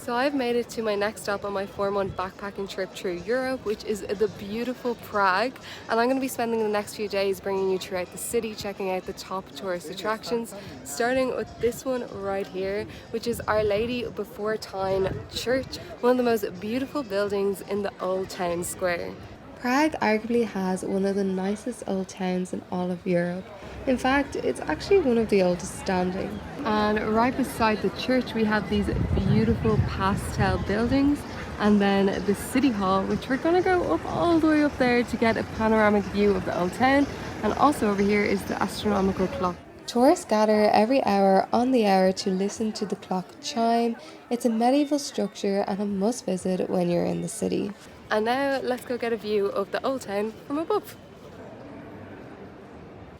So I've made it to my next stop on my 4-month backpacking trip through Europe, which is the beautiful Prague. And I'm going to be spending the next few days bringing you throughout the city, checking out the top tourist attractions, starting with this one right here, which is Our Lady Before Time Church, one of the most beautiful buildings in the Old Town Square. Prague arguably has one of the nicest old towns in all of Europe. In fact, it's actually one of the oldest standing. And right beside the church we have these beautiful pastel buildings, and then the city hall, which we're gonna go up all the way up there to get a panoramic view of the old town. And also over here is the astronomical clock. Tourists gather every hour on the hour to listen to the clock chime. It's a medieval structure and a must visit when you're in the city. And now let's go get a view of the old town from above.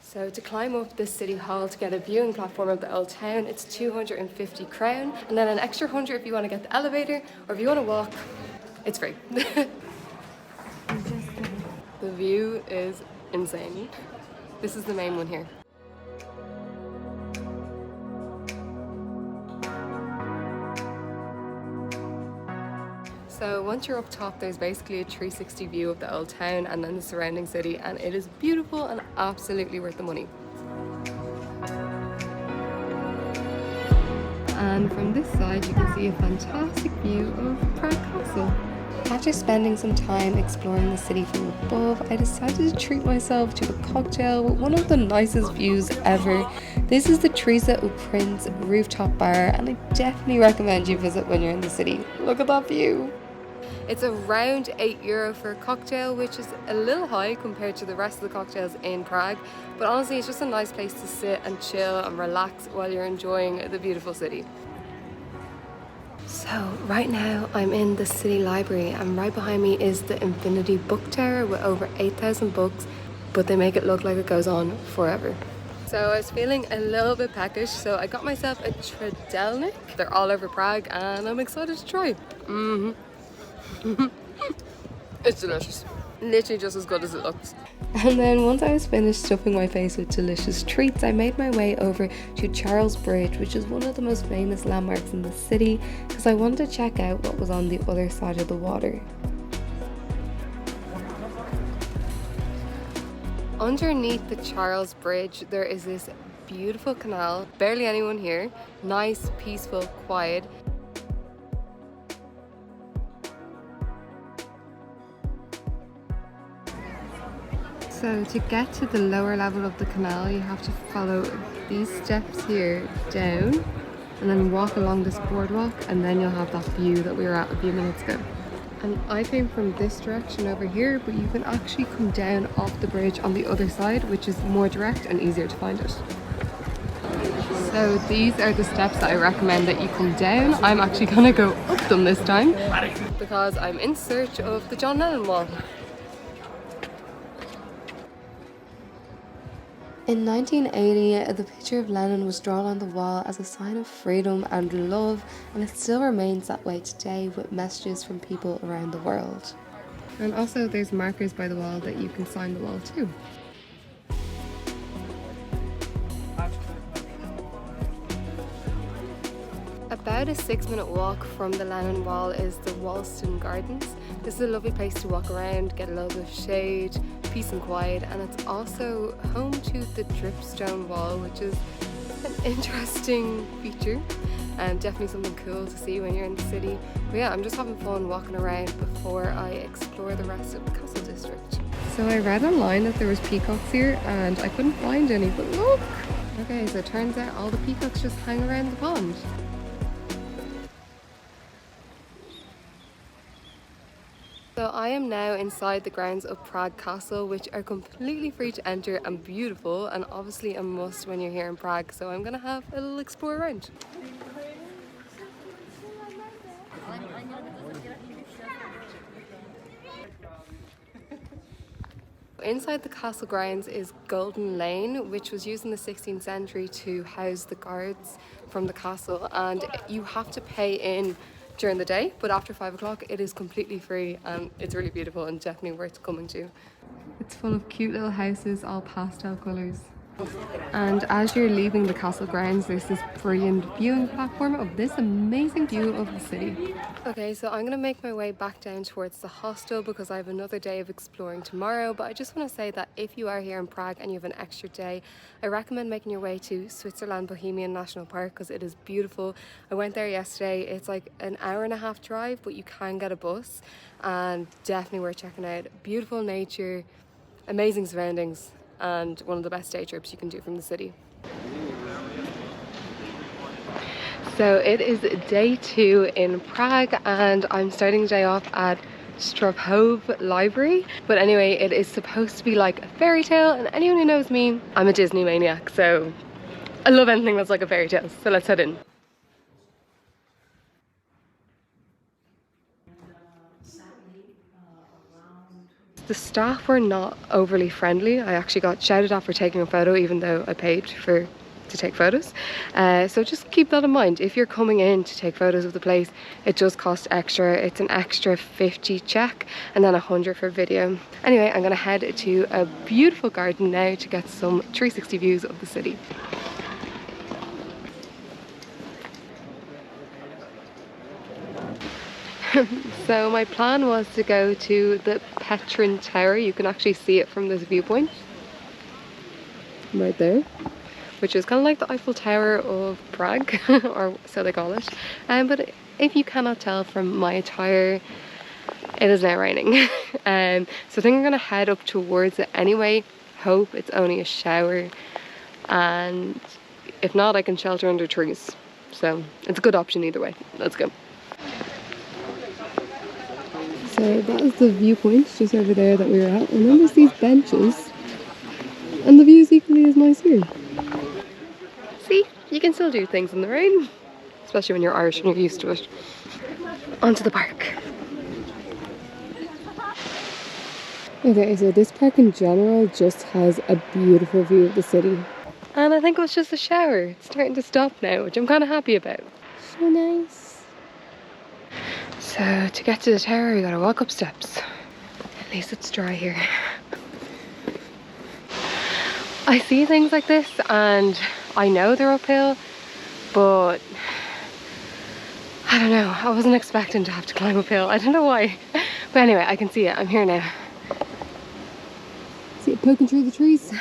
So to climb up this city hall to get a viewing platform of the old town, it's 250 crown, and then an extra 100 if you want to get the elevator, or if you want to walk, it's free. The view is insane. This is the main one here. So once you're up top, there's basically a 360 view of the old town and then the surrounding city, and it is beautiful and absolutely worth the money. And from this side you can see a fantastic view of Prague Castle. After spending some time exploring the city from above, I decided to treat myself to a cocktail with one of the nicest views ever. This is the Terasa Rooftop bar, and I definitely recommend you visit when you're in the city. Look at that view! It's around €8 for a cocktail, which is a little high compared to the rest of the cocktails in Prague, but honestly it's just a nice place to sit and chill and relax while you're enjoying the beautiful city. So right now I'm in the city library, and right behind me is the Infinity Book Tower with over 8,000 books, but they make it look like it goes on forever. So I was feeling a little bit peckish, so I got myself a Tridelnik. They're all over Prague and I'm excited to try. It's delicious. Literally just as good as it looks. And then once I was finished stuffing my face with delicious treats, I made my way over to Charles Bridge, which is one of the most famous landmarks in the city, because I wanted to check out what was on the other side of the water. Underneath the Charles Bridge there is this beautiful canal, barely anyone here, nice, peaceful, quiet. So to get to the lower level of the canal, you have to follow these steps here down and then walk along this boardwalk, and then you'll have that view that we were at a few minutes ago. And I came from this direction over here, but you can actually come down off the bridge on the other side, which is more direct and easier to find it. So these are the steps that I recommend that you come down. I'm actually gonna go up them this time because I'm in search of the John Lennon wall. In 1980, the picture of Lennon was drawn on the wall as a sign of freedom and love, and it still remains that way today with messages from people around the world. And also there's markers by the wall that you can sign the wall too. About a 6-minute walk from the Lennon wall is the Waldstein Gardens. This is a lovely place to walk around, get a little bit of shade, peace and quiet, and it's also home to the Dripstone Wall, which is an interesting feature and definitely something cool to see when you're in the city. But yeah, I'm just having fun walking around before I explore the rest of the castle district. So I read online that there was peacocks here and I couldn't find any, but look! Okay, so it turns out all the peacocks just hang around the pond. So I am now inside the grounds of Prague Castle, which are completely free to enter and beautiful, and obviously a must when you're here in Prague. So I'm gonna have a little explore around. Inside the castle grounds is Golden Lane, which was used in the 16th century to house the guards from the castle, and you have to pay in during the day, but after 5 o'clock it is completely free, and it's really beautiful and definitely worth coming to. It's full of cute little houses, all pastel colours. And as you're leaving the castle grounds, there's this brilliant viewing platform of this amazing view of the city. Okay, so I'm gonna make my way back down towards the hostel because I have another day of exploring tomorrow. But I just want to say that if you are here in Prague and you have an extra day, I recommend making your way to Switzerland Bohemian National Park because it is beautiful. I went there yesterday. It's like an hour-and-a-half drive, but you can get a bus, and definitely worth checking out. Beautiful nature, amazing surroundings, and one of the best day trips you can do from the city. So it is day 2 in Prague and I'm starting the day off at Strahov Library. But anyway, it is supposed to be like a fairy tale, and anyone who knows me, I'm a Disney maniac, so I love anything that's like a fairy tale. So let's head in. The staff were not overly friendly. I actually got shouted at for taking a photo even though I paid to take photos. So just keep that in mind. If you're coming in to take photos of the place, it does cost extra. It's an extra 50 Czech and then 100 for video. Anyway, I'm gonna head to a beautiful garden now to get some 360 views of the city. So my plan was to go to the Petrin Tower. You can actually see it from this viewpoint right there, which is kind of like the Eiffel Tower of Prague, or so they call it. But if you cannot tell from my attire, it is now raining. So I think I'm gonna head up towards it anyway. Hope it's only a shower, and if not, I can shelter under trees. So it's a good option either way. Let's go. So that is the viewpoint just over there that we were at, and then there's these benches, and the view is equally as nice here. See, you can still do things in the rain, especially when you're Irish and you're used to it. Onto the park. Okay, so this park in general just has a beautiful view of the city. And I think it was just a shower. It's starting to stop now, which I'm kind of happy about. So nice. So to get to the tower, we gotta walk up steps. At least it's dry here. I see things like this and I know they're uphill, but I don't know. I wasn't expecting to have to climb uphill. I don't know why. But anyway, I can see it. I'm here now. See it poking through the trees?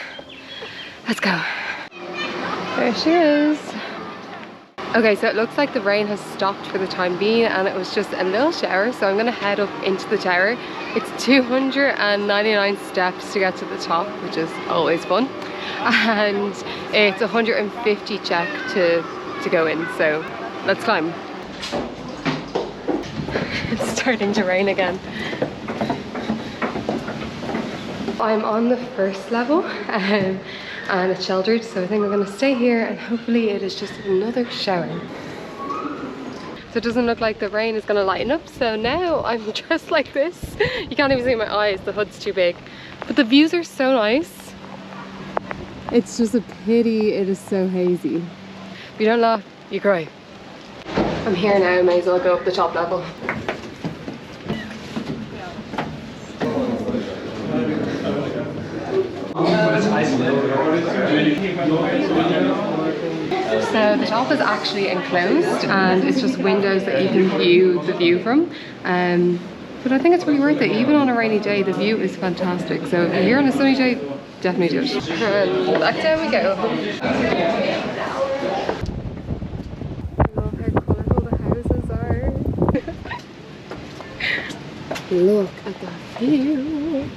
Let's go. There she is. Okay, so it looks like the rain has stopped for the time being and it was just a little shower, so I'm gonna head up into the tower. It's 299 steps to get to the top, which is always fun. And it's 150 Czech to go in, so let's climb. It's starting to rain again. I'm on the first level and it's sheltered, so I think I'm going to stay here and hopefully it is just another shower. So it doesn't look like the rain is going to lighten up, so now I'm dressed like this. You can't even see my eyes, the hood's too big. But the views are so nice. It's just a pity it is so hazy. If you don't laugh, you cry. I'm here now, I may as well go up the top level. So the top is actually enclosed and it's just windows that you can view the view from. But I think it's really worth it. Even on a rainy day, the view is fantastic. So if you're here on a sunny day, definitely do it. And back down we go. I love how colourful the houses are. Look at that view.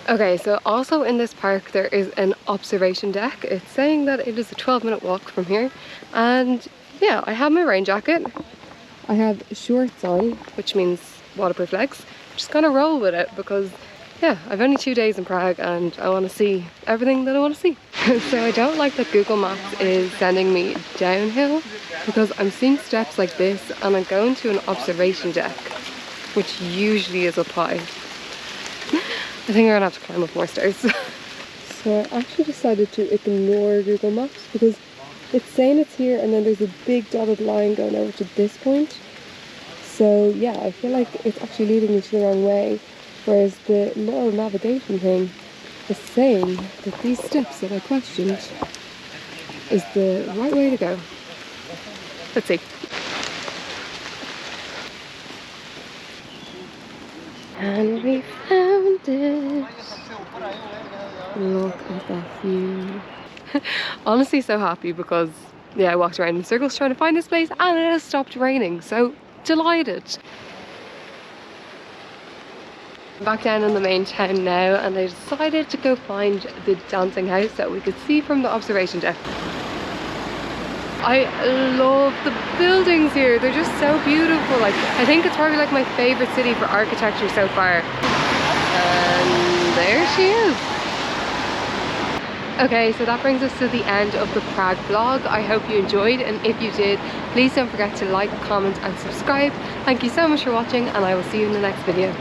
Okay, so also in this park there is an observation deck. It's saying that it is a 12-minute walk from here. And yeah, I have my rain jacket. I have shorts on, which means waterproof legs. Just gonna roll with it because yeah, I've only 2 days in Prague and I want to see everything that I want to see. So I don't like that Google Maps is sending me downhill because I'm seeing steps like this and I'm going to an observation deck, which usually is up high. I think I'm gonna have to climb up more stairs. So I actually decided to ignore Google Maps because it's saying it's here and then there's a big dotted line going over to this point. So yeah, I feel like it's actually leading me to the wrong way. Whereas the little navigation thing is saying that these steps that I questioned is the right way to go. Let's see. And we found it. Look at that view. Honestly so happy because yeah, I walked around in circles trying to find this place and it has stopped raining, so delighted. Back down in the main town now, and I decided to go find the dancing house that we could see from the observation deck. I love the buildings here, they're just so beautiful. Like, I think it's probably like my favourite city for architecture so far. And there she is. Okay, so that brings us to the end of the Prague vlog. I hope you enjoyed, and if you did, please don't forget to like, comment and subscribe. Thank you so much for watching, and I will see you in the next video.